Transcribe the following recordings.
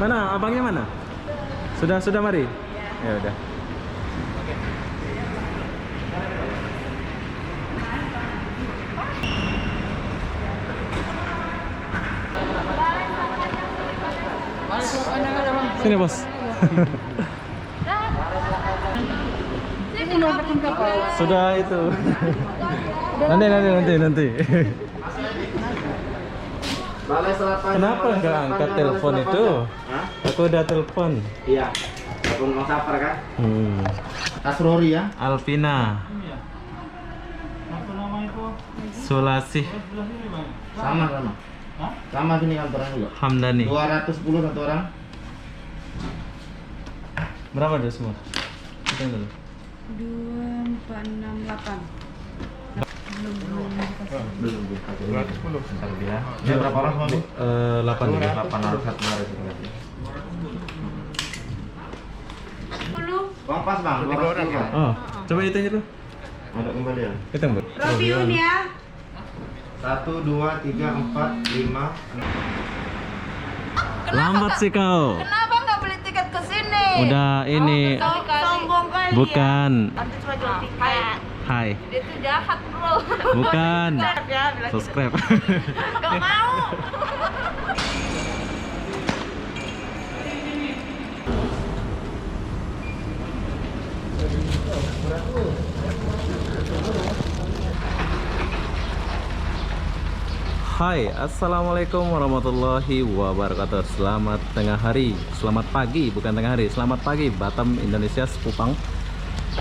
Mana abangnya mana? Sudah mari. Ya udah. Sini bos. Sudah itu. Nanti. Kenapa nggak angkat telepon itu? Hah? Aku udah telepon. Iya. Telepon Bang Safar kan? Asrori ya? Alvina. Sulasih. Sama. Sama sini kantornya juga. Hamdani. 210 satu orang. Berapa dia semua? Kita dulu. 2468. Belum. 210. Bentar ya. Dia Berapa orang semua? 8 juga. 800 satu hari itu berarti. Bang pas bang, 210 bang. Oh, coba itu aja tuh. Ada kembalian. Kita mbak. Robiun ya. 1, 2, 3, 4, 5, 6. Lambat sih kau. Kenapa nggak beli tiket ke sini? Udah ini Sombong kali. bukan. Nanti cuma jual tiket. Hai. Dia tuh jahat bro. Bukan. Ya, bilang gitu. Subscribe. Gak mau. Hai, assalamualaikum warahmatullahi wabarakatuh. Selamat tengah hari, selamat pagi, bukan tengah hari, selamat pagi Batam, Indonesia, Sekupang.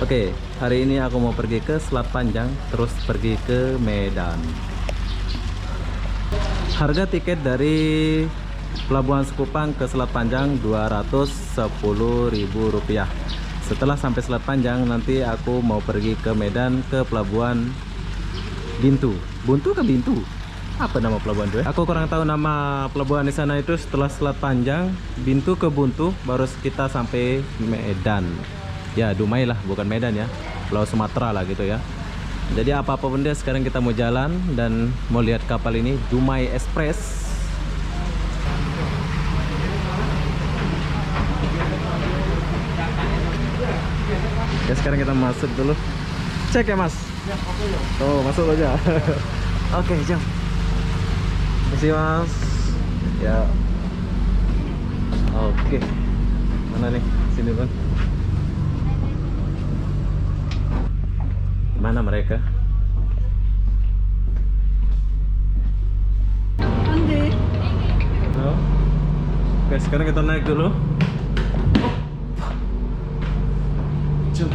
Oke, hari ini aku mau pergi ke Selat Panjang, terus pergi ke Medan. Harga tiket dari Pelabuhan Sekupang ke Selat Panjang Rp210.000. Setelah sampai Selat Panjang, nanti aku mau pergi ke Medan ke Pelabuhan Bintu. Buntu ke Bintu? Apa nama pelabuhan itu? Aku kurang tahu nama pelabuhan di sana itu. Setelah Selat Panjang, Bintu ke Buntu, baru kita sampai Medan. Ya, Dumai lah, bukan Medan ya. Pulau Sumatera lah gitu ya. Jadi apa-apa dia, sekarang kita mau jalan dan mau lihat kapal ini, Dumai Express. Ya, sekarang kita masuk dulu. Cek ya mas. Oh, masuk aja. Oke, jam. Terima kasih mas. Ya. Oke. Mana nih? Sini bang. Mana mereka? Andi. Oh. Oke, sekarang kita naik dulu. Jom.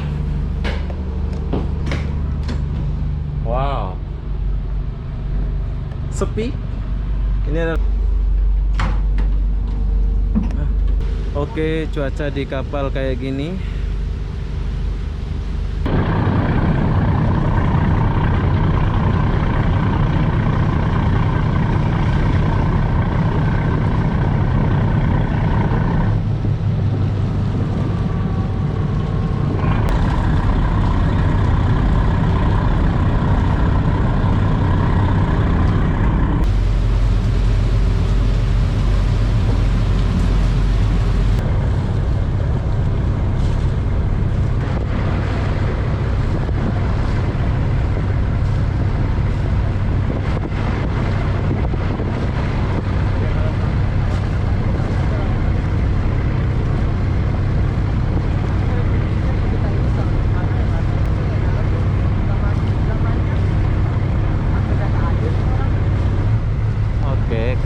Wow. Sepi. Ini adalah Oke, cuaca di kapal kayak gini.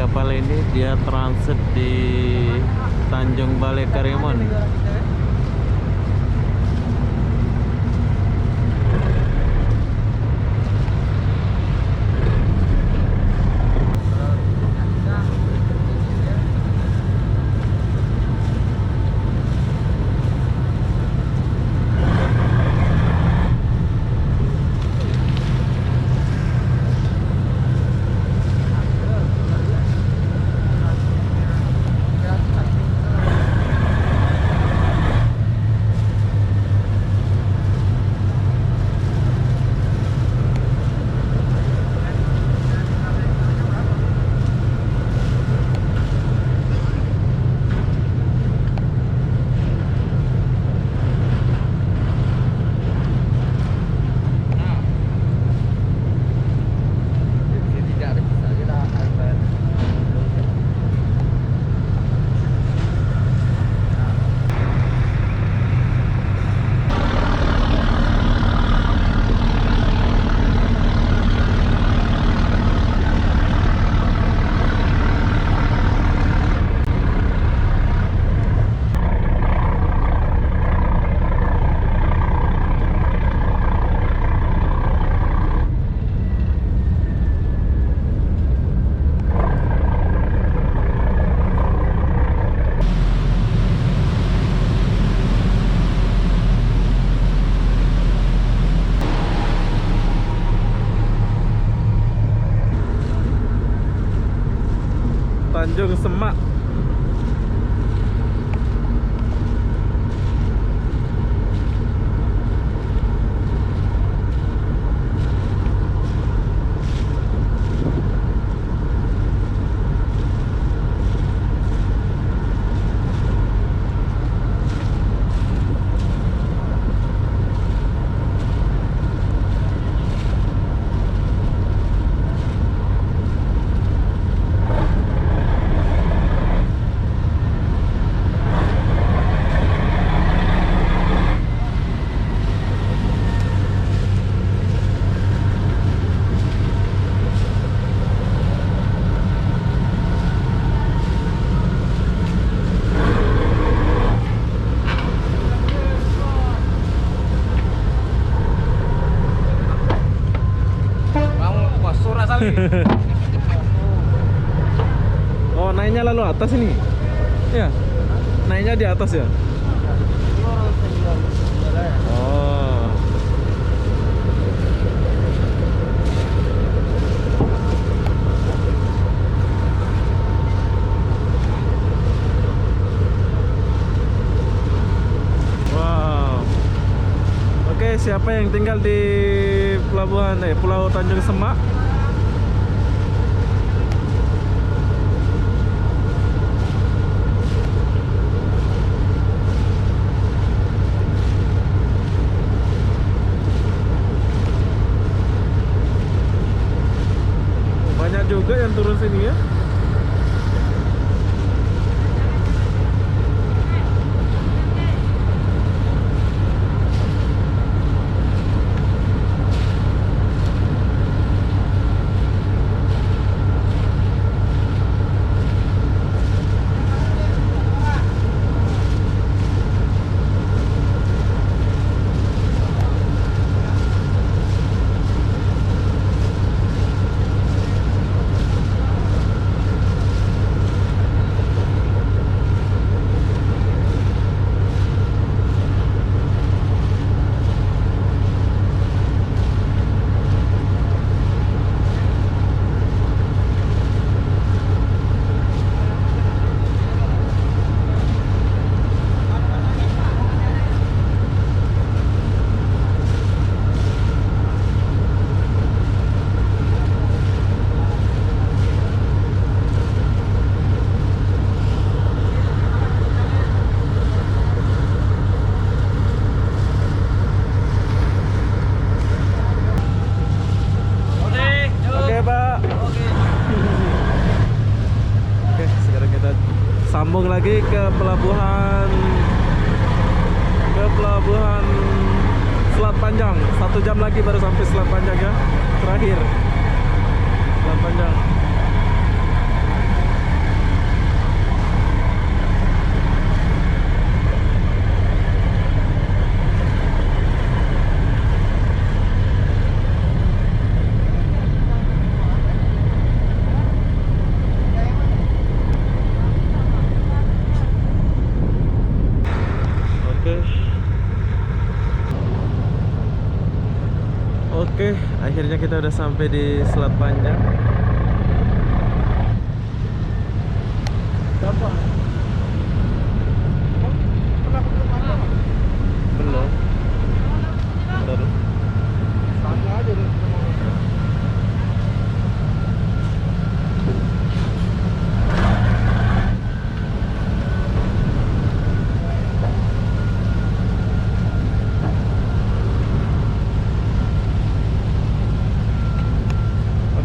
Kapal ini dia transit di Tanjung Balai Karimun. Tanjung Semak. Oh, naiknya lalu atas ini? Ya, naiknya di atas ya? Oh. Wow. Oke, siapa yang tinggal di Pulau Tanjung Semak? Banyak juga yang turun sini ya. Sambung lagi ke pelabuhan Selat Panjang. 1 jam lagi baru sampai Selat Panjang ya. Terakhir Selat Panjang. Oke, akhirnya kita udah sampai di Selat Panjang. Belum. Baru. Sana aja deh.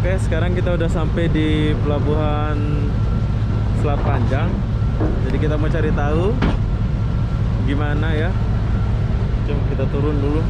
Oke, sekarang kita udah sampai di pelabuhan Selat Panjang. Jadi kita mau cari tahu gimana ya. Coba kita turun dulu.